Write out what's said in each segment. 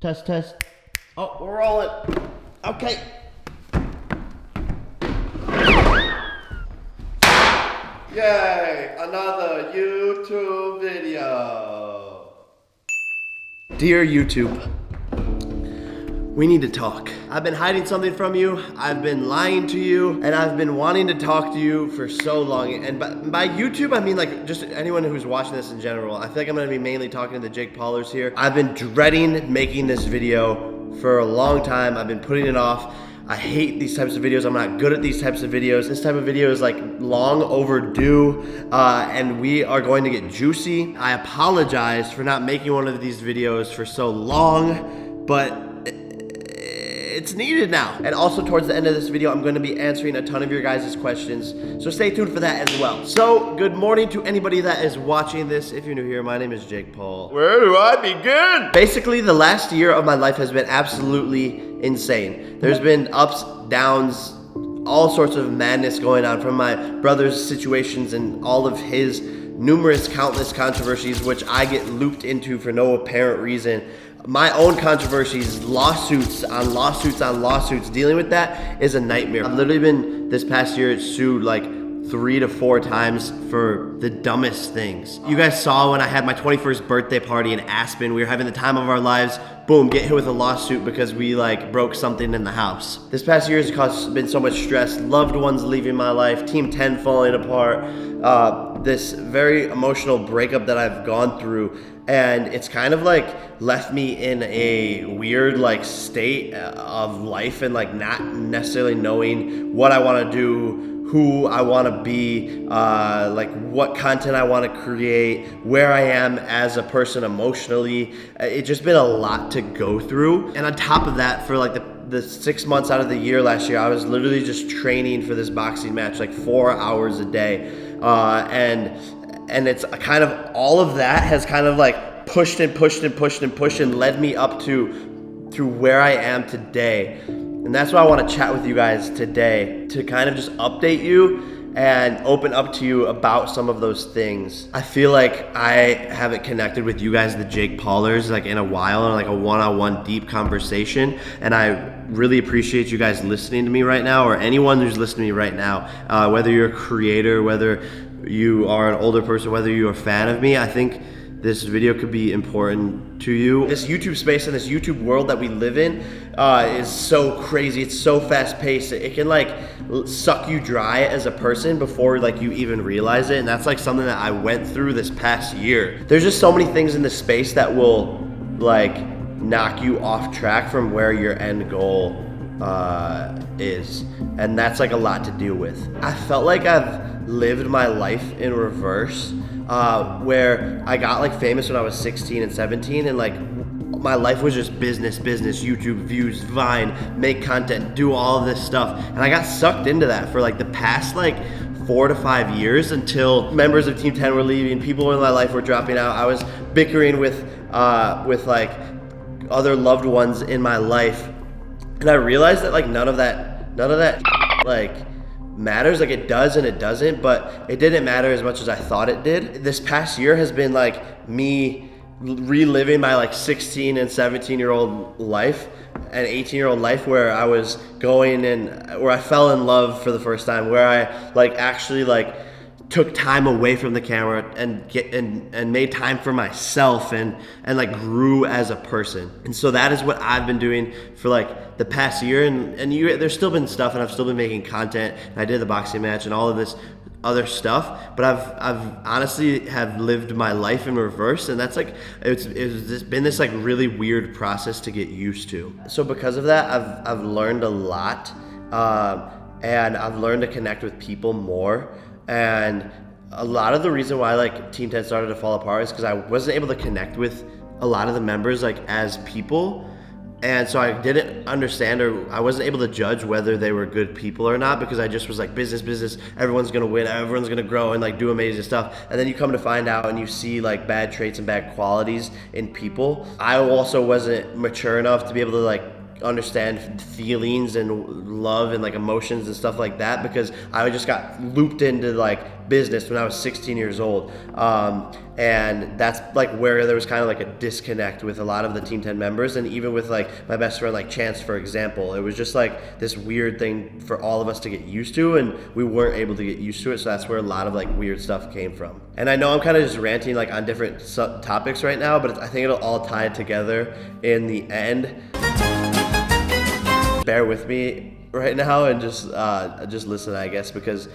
Test, test. Oh, we're rolling. Okay. Yay, another YouTube video. Dear YouTube, we need to talk. I've been hiding something from you, I've been lying to you, and I've been wanting to talk to you for so long. And by YouTube, I mean like just anyone who's watching this in general. I feel like I'm gonna be mainly talking to the Jake Paulers here. I've been dreading making this video for a long time. I've been putting it off. I hate these types of videos. I'm not good at these types of videos. This type of video is like long overdue, and we are going to get juicy. I apologize for not making one of these videos for so long, but it's needed now. And also towards the end of this video, I'm going to be answering a ton of your guys' questions, so stay tuned for that as well. So good morning to anybody that is watching this. If you're new here, my name is Jake Paul. Where do I begin? Basically, the last year of my life has been absolutely insane. There's been ups, downs, all sorts of madness going on, from my brother's situations and all of his numerous, countless controversies, which I get looped into for no apparent reason. My own controversies, lawsuits on lawsuits on lawsuits. Dealing with that is a nightmare. I've literally been, this past year, sued like 3 to 4 times for the dumbest things. You guys saw when I had my 21st birthday party in Aspen, we were having the time of our lives. Boom, get hit with a lawsuit because we like broke something in the house. This past year has been so much stress, loved ones leaving my life, Team 10 falling apart, this very emotional breakup that I've gone through. And it's kind of like left me in a weird like state of life and like not necessarily knowing what I want to do, who I want to be, like what content I want to create, where I am as a person emotionally. It's just been a lot to go through. And on top of that, for like the 6 months out of the year last year, I was literally just training for this boxing match like 4 hours a day. And it's kind of, all of that has kind of like pushed and led me up to where I am today. And that's why I want to chat with you guys today, to kind of just update you and open up to you about some of those things. I feel like I haven't connected with you guys, the Jake Paulers, like in a while, in like a one-on-one deep conversation. And I really appreciate you guys listening to me right now, or anyone who's listening to me right now, whether you're a creator, whether you are an older person, whether you're a fan of me. I think this video could be important to you. This YouTube space and this YouTube world that we live in is so crazy. It's so fast paced. It can like suck you dry as a person before like you even realize it. And that's like something that I went through this past year. There's just so many things in this space that will like knock you off track from where your end goal is. And that's like a lot to deal with. I felt like I've lived my life in reverse, where I got like famous when I was 16 and 17, and like my life was just business, YouTube views, Vine, make content, do all of this stuff. And I got sucked into that for like the past like 4 to 5 years, until members of Team 10 were leaving, people in my life were dropping out. I was bickering with like other loved ones in my life. And I realized that like none of that like matters. Like it does and it doesn't, but it didn't matter as much as I thought it did. This past year has been like me reliving my like 16 and 17-year-old life and 18-year-old life, where I was going and where I fell in love for the first time, where I like actually like took time away from the camera and made time for myself and like grew as a person. And so that is what I've been doing for like the past year. And there's still been stuff, and I've still been making content, and I did the boxing match and all of this other stuff, but I've honestly have lived my life in reverse, and that's like it's been this like really weird process to get used to. So because of that, I've learned a lot, and I've learned to connect with people more. And a lot of the reason why like Team 10 started to fall apart is because I wasn't able to connect with a lot of the members like as people. And so I didn't understand, or I wasn't able to judge whether they were good people or not, because I just was like, business, everyone's gonna win, everyone's gonna grow and like do amazing stuff. And then you come to find out and you see like bad traits and bad qualities in people. I also wasn't mature enough to be able to like understand feelings and love and like emotions and stuff like that, because I just got looped into like business when I was 16 years old. And that's like where there was kind of like a disconnect with a lot of the Team 10 members, and even with like my best friend like Chance, for example. It was just like this weird thing for all of us to get used to, and we weren't able to get used to it. So that's where a lot of like weird stuff came from. And I know I'm kind of just ranting like on different topics right now, but I think it'll all tie together in the end. Bear with me right now and just listen, I guess, because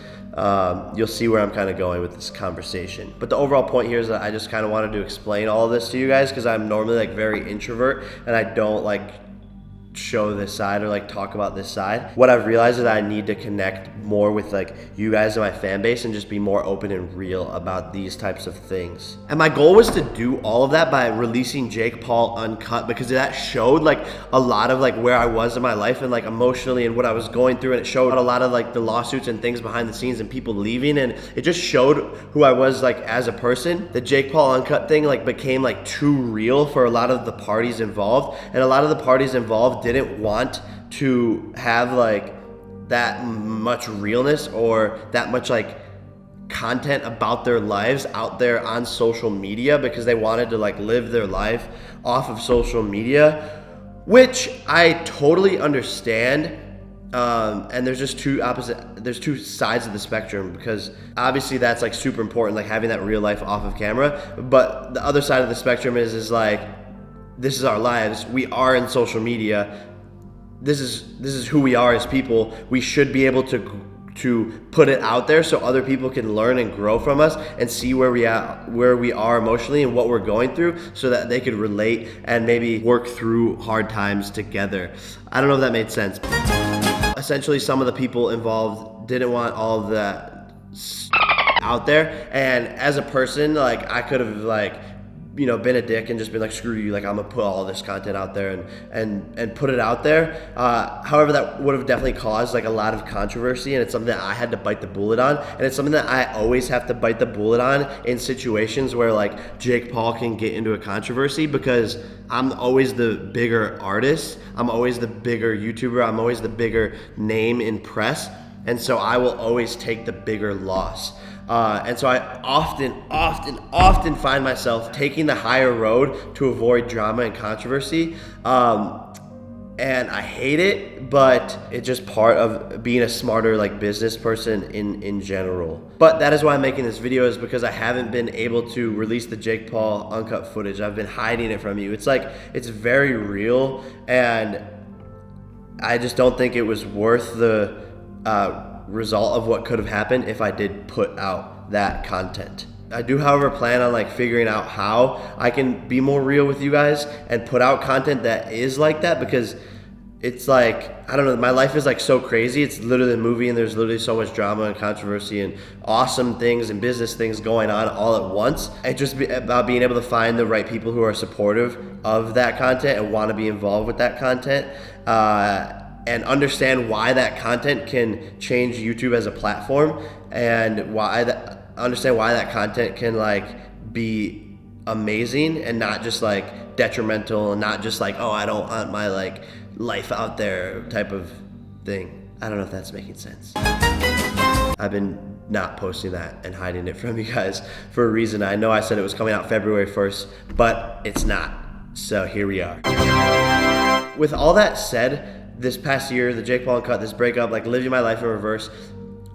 you'll see where I'm kind of going with this conversation. But the overall point here is that I just kind of wanted to explain all of this to you guys, because I'm normally like very introvert and I don't like show this side or like talk about this side. What I've realized is that I need to connect more with like you guys and my fan base and just be more open and real about these types of things. And my goal was to do all of that by releasing Jake Paul Uncut, because that showed like a lot of like where I was in my life and like emotionally and what I was going through, and it showed a lot of like the lawsuits and things behind the scenes and people leaving, and it just showed who I was like as a person. The Jake Paul Uncut thing like became like too real for a lot of the parties involved, and a lot of the parties involved didn't want to have like that much realness or that much like content about their lives out there on social media, because they wanted to like live their life off of social media, which I totally understand. And there's just there's two sides of the spectrum, because obviously that's like super important, like having that real life off of camera. But the other side of the spectrum is like, this is our lives. We are in social media. This is who we are as people. We should be able to put it out there so other people can learn and grow from us and see where we are emotionally and what we're going through, so that they could relate and maybe work through hard times together. I don't know if that made sense. Essentially, some of the people involved didn't want all of that out there, and as a person, like I could have like, you know, been a dick and just been like, screw you, like I'm gonna put all this content out there and put it out there. However, that would have definitely caused like a lot of controversy, and it's something that I had to bite the bullet on, and it's something that I always have to bite the bullet on in situations where like Jake Paul can get into a controversy, because I'm always the bigger artist, I'm always the bigger YouTuber, I'm always the bigger name in press, and so I will always take the bigger loss. And so I often find myself taking the higher road to avoid drama and controversy. And I hate it, but it's just part of being a smarter like business person in general. But that is why I'm making this video, is because I haven't been able to release the Jake Paul Uncut footage. I've been hiding it from you. It's like, it's very real, and I just don't think it was worth the result of what could have happened if I did put out that content. I do, however, plan on like figuring out how I can be more real with you guys and put out content that is like that, because it's like, I don't know, my life is like so crazy. It's literally a movie, and there's literally so much drama and controversy and awesome things and business things going on all at once. It's just about being able to find the right people who are supportive of that content and want to be involved with that content, and understand why that content can change YouTube as a platform, and understand why that content can like be amazing and not just like detrimental, and not just like, oh, I don't want my like life out there type of thing. I don't know if that's making sense. I've been not posting that and hiding it from you guys for a reason. I know I said it was coming out February 1st, but it's not. So here we are. With all that said, this past year, the Jake Paul Uncut, this breakup, like living my life in reverse,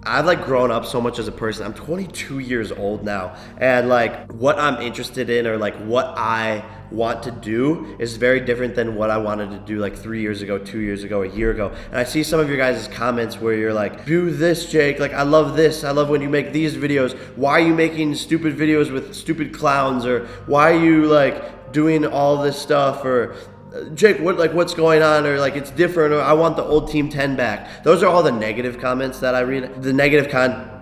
I've like grown up so much as a person. I'm 22 years old now, and like what I'm interested in or like what I want to do is very different than what I wanted to do like 3 years ago, 2 years ago, a year ago. And I see some of your guys' comments where you're like, do this, Jake, like I love this, I love when you make these videos. Why are you making stupid videos with stupid clowns? Or why are you like doing all this stuff? Or Jake, what's going on? Or like, it's different, or I want the old Team 10 back. Those are all the negative comments that I read. The negative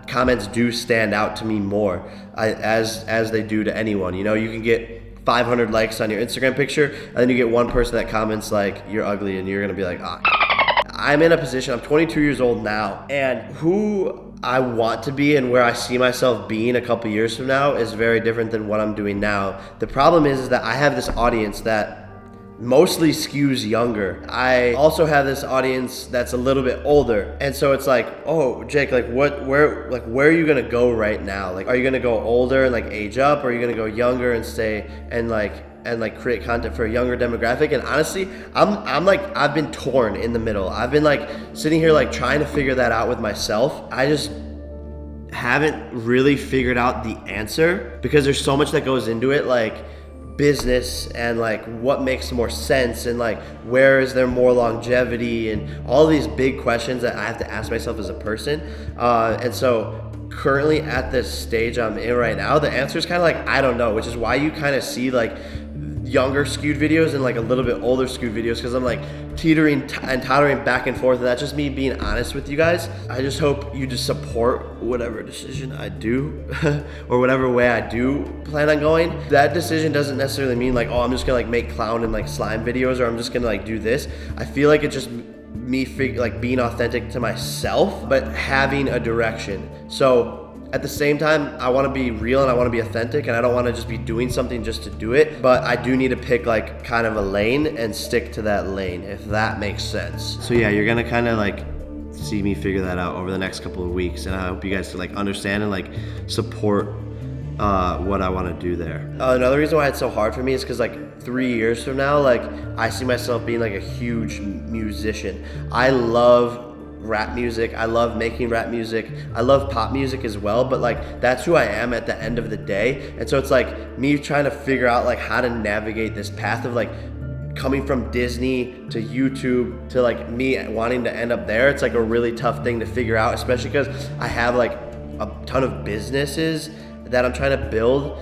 comments do stand out to me more, as they do to anyone. You know, you can get 500 likes on your Instagram picture, and then you get one person that comments like, you're ugly, and you're gonna be like, I'm in a position, I'm 22 years old now, and who I want to be and where I see myself being a couple years from now is very different than what I'm doing now. The problem is that I have this audience that mostly skews younger. I also have this audience that's a little bit older, and so it's like, oh, Jake, like where are you gonna go right now? Like, are you gonna go older and like age up, or are you gonna go younger and stay and create content for a younger demographic? And honestly, I'm like, I've been torn in the middle. I've been like sitting here like trying to figure that out with myself. I just haven't really figured out the answer because there's so much that goes into it, like business and like what makes more sense and like where is there more longevity and all these big questions that I have to ask myself as a person. And so currently at this stage I'm in right now, the answer is kind of like, I don't know, which is why you kind of see like younger skewed videos and like a little bit older skewed videos, because I'm like teetering and tottering back and forth, and that's just me being honest with you guys. I just hope you just support whatever decision I do or whatever way I do plan on going. That decision doesn't necessarily mean like, oh, I'm just gonna like make clown and like slime videos, or I'm just gonna like do this. I feel like it's just me like being authentic to myself, but having a direction. So at the same time, I want to be real and I want to be authentic, and I don't want to just be doing something just to do it, but I do need to pick like kind of a lane and stick to that lane, if that makes sense. So yeah, you're gonna kind of like see me figure that out over the next couple of weeks, and I hope you guys can like understand and like support what I want to do there. Another reason why it's so hard for me is because like 3 years from now, like I see myself being like a huge musician. I love rap music, I love making rap music, I love pop music as well, but like that's who I am at the end of the day. And so it's like me trying to figure out like how to navigate this path of like coming from Disney to YouTube to like me wanting to end up there. It's like a really tough thing to figure out, especially because I have like a ton of businesses that I'm trying to build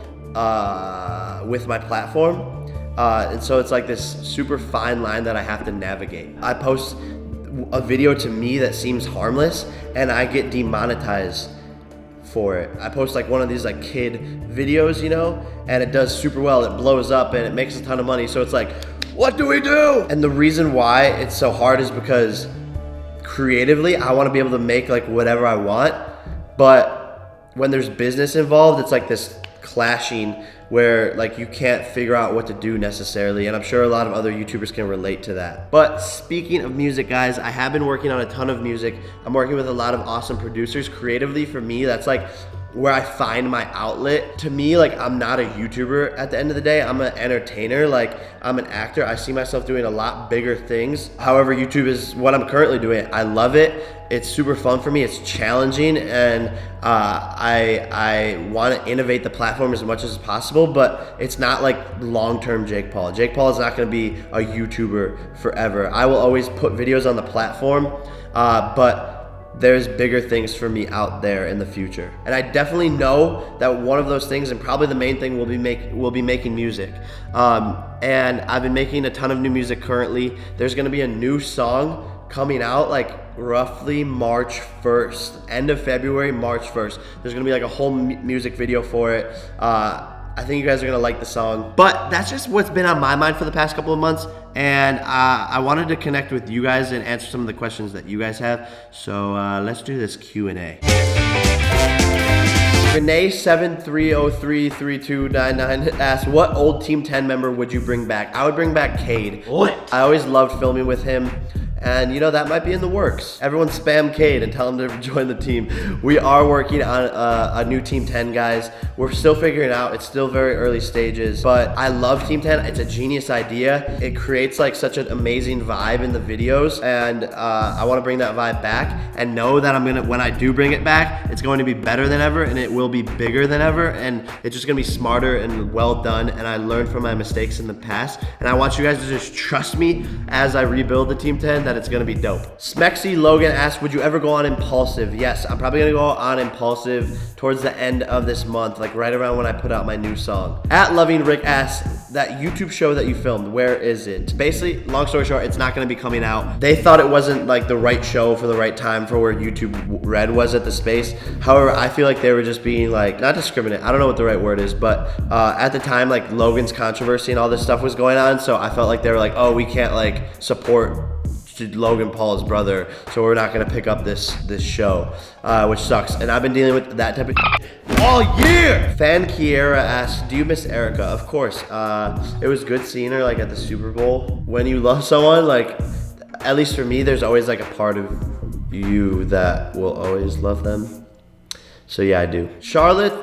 with my platform. And so it's like this super fine line that I have to navigate. I post a video to me that seems harmless and I get demonetized for it. I post like one of these like kid videos, you know, and it does super well. It blows up and it makes a ton of money. So it's like, what do we do? And the reason why it's so hard is because creatively, I want to be able to make like whatever I want. But when there's business involved, it's like this clashing where like you can't figure out what to do necessarily, and I'm sure a lot of other YouTubers can relate to that. But speaking of music, guys, I have been working on a ton of music. I'm working with a lot of awesome producers. Creatively, for me, that's like where I find my outlet. To me, like I'm not a YouTuber at the end of the day. I'm an entertainer, like I'm an actor. I see myself doing a lot bigger things. However, YouTube is what I'm currently doing. I love it. It's super fun for me. It's challenging, and I want to innovate the platform as much as possible, but it's not like long-term Jake Paul. Jake Paul is not going to be a YouTuber forever. I will always put videos on the platform, but there's bigger things for me out there in the future. And I definitely know that one of those things, and probably the main thing, will be making music. And I've been making a ton of new music currently. There's going to be a new song coming out like roughly March 1st, end of February, March 1st. There's gonna be like a whole music video for it. I think you guys are gonna like the song. But that's just what's been on my mind for the past couple of months. And I wanted to connect with you guys and answer some of the questions that you guys have. So let's do this Q&A. Renee73033299 asks, what old Team 10 member would you bring back? I would bring back Cade. What? I always loved filming with him. And you know, that might be in the works. Everyone spam Cade and tell him to join the team. We are working on a new Team 10, guys. We're still figuring it out. It's still very early stages, but I love Team 10. It's a genius idea. It creates like such an amazing vibe in the videos, and I wanna bring that vibe back, and know that when I do bring it back, it's going to be better than ever, and it will be bigger than ever, and it's just gonna be smarter and well done, and I learned from my mistakes in the past, and I want you guys to just trust me as I rebuild the Team 10 that it's gonna be dope. Smexy Logan asks, would you ever go on Impulsive? Yes, I'm probably gonna go on Impulsive towards the end of this month, like right around when I put out my new song. At Loving Rick asks, that YouTube show that you filmed, where is it? Basically, long story short, it's not gonna be coming out. They thought it wasn't like the right show for the right time for where YouTube Red was at the space. However, I feel like they were just being like, not discriminate, I don't know what the right word is, but at the time, like Logan's controversy and all this stuff was going on, so I felt like they were like, oh, we can't like support Logan Paul's brother, so we're not gonna pick up this show, which sucks. And I've been dealing with that type of all year. Fan Kiera asks, do you miss Erica? Of course. It was good seeing her like at the Super Bowl. When you love someone, like, at least for me, there's always like a part of you that will always love them. So yeah, I do. Charlotte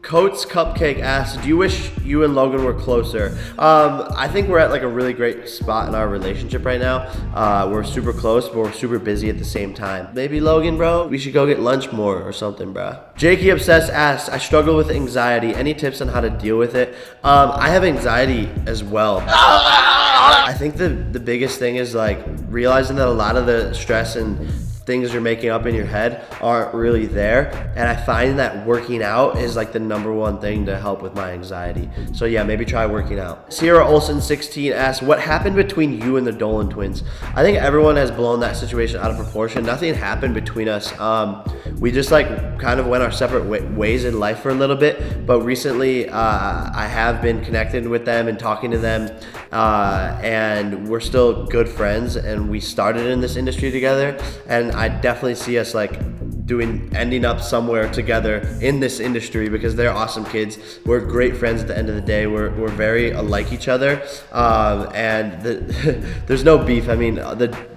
Coates Cupcake asks, do you wish you and Logan were closer? I think we're at like a really great spot in our relationship right now. We're super close, but we're super busy at the same time. Maybe Logan, bro, we should go get lunch more or something, bro. Jakey Obsessed asks, I struggle with anxiety. Any tips on how to deal with it? I have anxiety as well. I think the biggest thing is like realizing that a lot of the stress and things you're making up in your head aren't really there, and I find that working out is like the #1 thing to help with my anxiety. So yeah, maybe try working out. Sierra Olsen 16 asks, what happened between you and the Dolan twins? I think everyone has blown that situation out of proportion. Nothing happened between us. We just like kind of went our separate ways in life for a little bit, but recently I have been connected with them and talking to them, and we're still good friends, and we started in this industry together, and I definitely see us like ending up somewhere together in this industry because they're awesome kids. We're great friends at the end of the day. We're very alike each other, and there's no beef. I mean,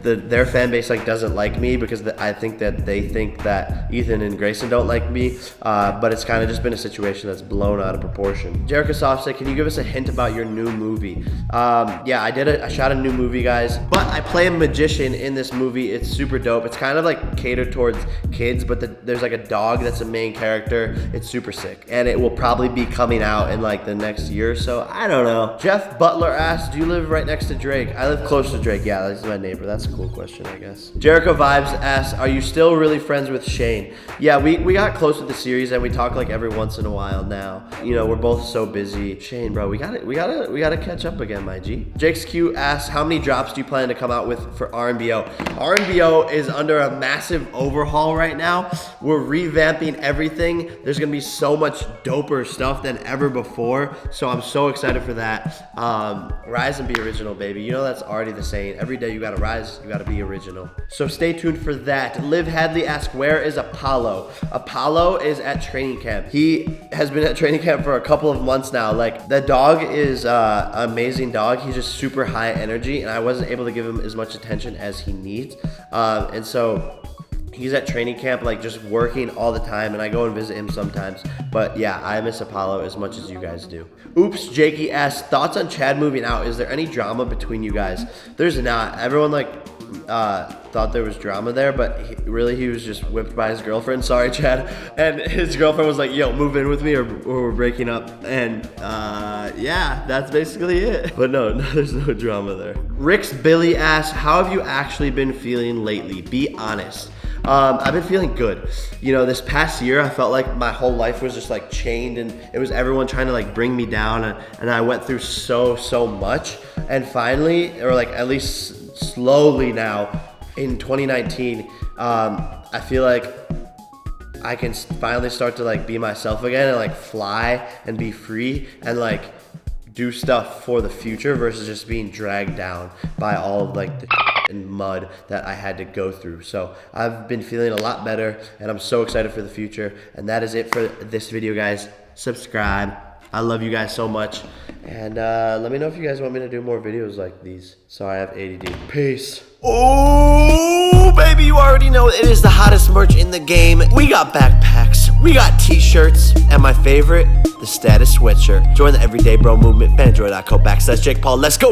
their fan base like doesn't like me because I think that they think that Ethan and Grayson don't like me, but it's kind of just been a situation that's blown out of proportion. Jericho Soft said, can you give us a hint about your new movie? Yeah, I shot a new movie, guys, but I play a magician in this movie. It's super dope. It's kind of like catered towards kids, but there's like a dog that's a main character. It's super sick, and it will probably be coming out in like the next year or so. I don't know. Jeff Butler asks, do you live right next to Drake? I live close to Drake. Yeah, that's my neighbor. That's a cool question, I guess. Jericho Vibes asks, are you still really friends with Shane? Yeah, we got close with the series, and we talk like every once in a while now. You know, we're both so busy. Shane, bro, we gotta catch up again, my G. Jake's Q asks, how many drops do you plan to come out with for RNBO? RNBO is under a massive overhaul right now. We're revamping everything. There's gonna be so much doper stuff than ever before, so I'm so excited for that. Rise and be original, baby. You know that's already the saying. Every day you gotta rise, you gotta be original. So stay tuned for that. Liv Hadley asks, where is Apollo? Apollo is at training camp. He has been at training camp for a couple of months now. Like, the dog is an amazing dog. He's just super high energy, and I wasn't able to give him as much attention as he needs. And so he's at training camp, like just working all the time, and I go and visit him sometimes. But yeah, I miss Apollo as much as you guys do. Oops, Jakey asks, thoughts on Chad moving out? Is there any drama between you guys? There's not. Everyone like thought there was drama there, but he was just whipped by his girlfriend. Sorry, Chad. And his girlfriend was like, yo, move in with me or we're breaking up. And yeah, that's basically it. But no, there's no drama there. Rick's Billy asks, how have you actually been feeling lately? Be honest. I've been feeling good. You know, this past year, I felt like my whole life was just like chained, and it was everyone trying to like bring me down, and I went through so much. And finally, or like at least slowly now, in 2019, I feel like I can finally start to like be myself again and like fly and be free and like do stuff for the future versus just being dragged down by all of like the and mud that I had to go through. So I've been feeling a lot better, and I'm so excited for the future. And that is it for this video, guys. Subscribe. I love you guys so much. And let me know if you guys want me to do more videos like these. Sorry, I have ADD. Peace. Oh, baby, you already know it is the hottest merch in the game. We got backpacks, we got t-shirts, and my favorite, the status sweatshirt. Join the Everyday Bro movement, fanjoy.co/Jake Paul. Let's go.